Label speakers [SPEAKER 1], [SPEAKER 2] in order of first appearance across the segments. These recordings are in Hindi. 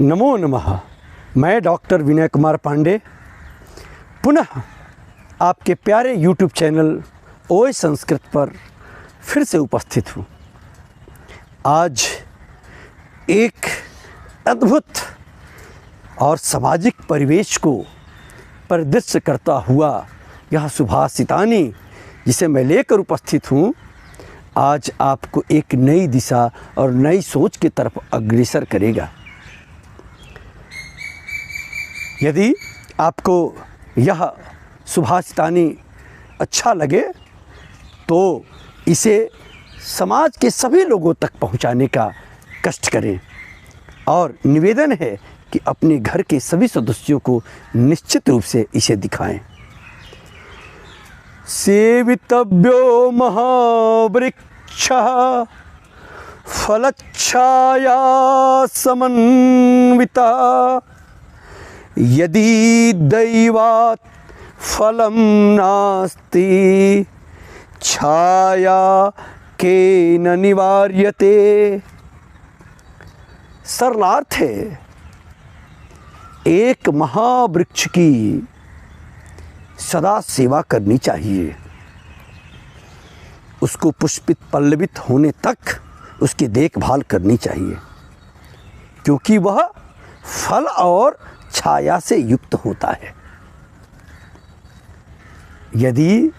[SPEAKER 1] नमो नमः। मैं डॉक्टर विनय कुमार पांडे पुनः आपके प्यारे YouTube चैनल ओए संस्कृत पर फिर से उपस्थित हूँ। आज एक अद्भुत और सामाजिक परिवेश को परिदृश्य करता हुआ यह सुभाषितानी जिसे मैं लेकर उपस्थित हूँ, आज आपको एक नई दिशा और नई सोच की तरफ अग्रसर करेगा। यदि आपको यह सुभाषितानी अच्छा लगे तो इसे समाज के सभी लोगों तक पहुंचाने का कष्ट करें और निवेदन है कि अपने घर के सभी सदस्यों को निश्चित रूप से इसे दिखाएं। सेवितव्यो महावृक्षः फलच्छाया समन्वितः यदि दैवात् फलं नास्ति छाया केन निवार्यते। सरलार्थ है, एक महावृक्ष की सदा सेवा करनी चाहिए। उसको पुष्पित पल्लवित होने तक उसकी देखभाल करनी चाहिए, क्योंकि वह फल और छाया से युक्त होता है। यदि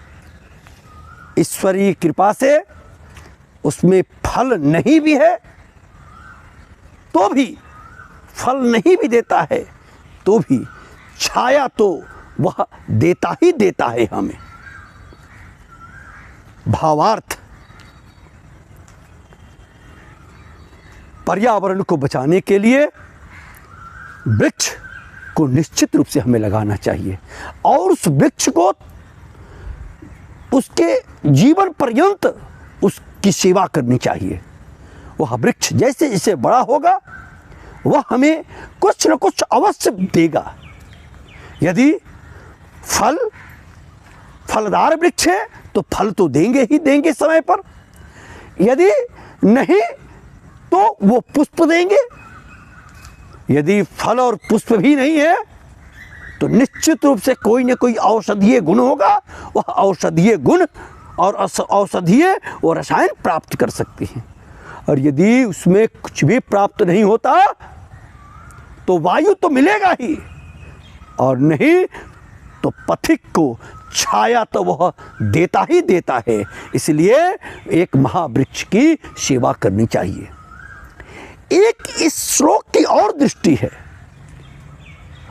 [SPEAKER 1] ईश्वरीय कृपा से उसमें फल नहीं भी है तो भी, फल नहीं भी देता है तो भी छाया तो वह देता ही देता है हमें। भावार्थ, पर्यावरण को बचाने के लिए वृक्ष को निश्चित रूप से हमें लगाना चाहिए और उस वृक्ष को उसके जीवन पर्यंत उसकी सेवा करनी चाहिए। वह वृक्ष जैसे जैसे बड़ा होगा वह हमें कुछ न कुछ अवश्य देगा। यदि फलदार वृक्ष है तो फल तो देंगे ही देंगे समय पर, यदि नहीं तो वो पुष्प देंगे। यदि फल और पुष्प भी नहीं है तो निश्चित रूप से कोई न कोई औषधीय गुण होगा। वह औषधीय गुण और औषधीय वो रसायन प्राप्त कर सकती हैं। और यदि उसमें कुछ भी प्राप्त नहीं होता तो वायु तो मिलेगा ही, और नहीं तो पथिक को छाया तो वह देता ही देता है। इसलिए एक महावृक्ष की सेवा करनी चाहिए। एक इस श्लोक की और दृष्टि है।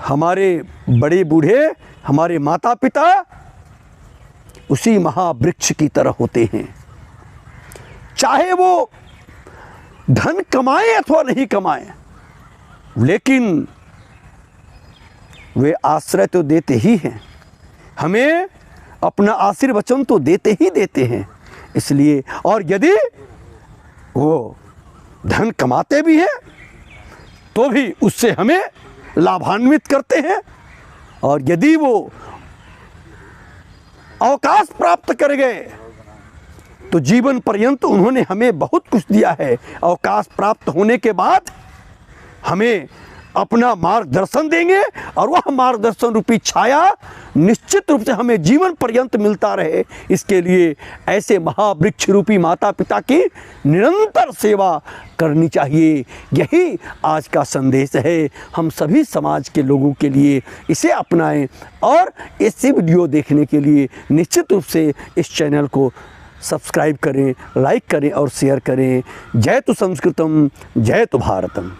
[SPEAKER 1] हमारे बड़े बूढ़े, हमारे माता पिता उसी महावृक्ष की तरह होते हैं। चाहे वो धन कमाए अथवा नहीं कमाए, लेकिन वे आश्रय तो देते ही हैं, हमें अपना आशीर्वचन तो देते ही देते हैं। इसलिए, और यदि वो धन कमाते भी हैं तो भी उससे हमें लाभान्वित करते हैं, और यदि वो अवकाश प्राप्त कर गए तो जीवन पर्यंत उन्होंने हमें बहुत कुछ दिया है। अवकाश प्राप्त होने के बाद हमें अपना मार्गदर्शन देंगे और वह मार्गदर्शन रूपी छाया निश्चित रूप से हमें जीवन पर्यंत मिलता रहे। इसके लिए ऐसे महावृक्ष रूपी माता पिता की निरंतर सेवा करनी चाहिए। यही आज का संदेश है। हम सभी समाज के लोगों के लिए इसे अपनाएं और ऐसे वीडियो देखने के लिए निश्चित रूप से इस चैनल को सब्सक्राइब करें, लाइक करें और शेयर करें। जय तो संस्कृतम, जय तो भारतम।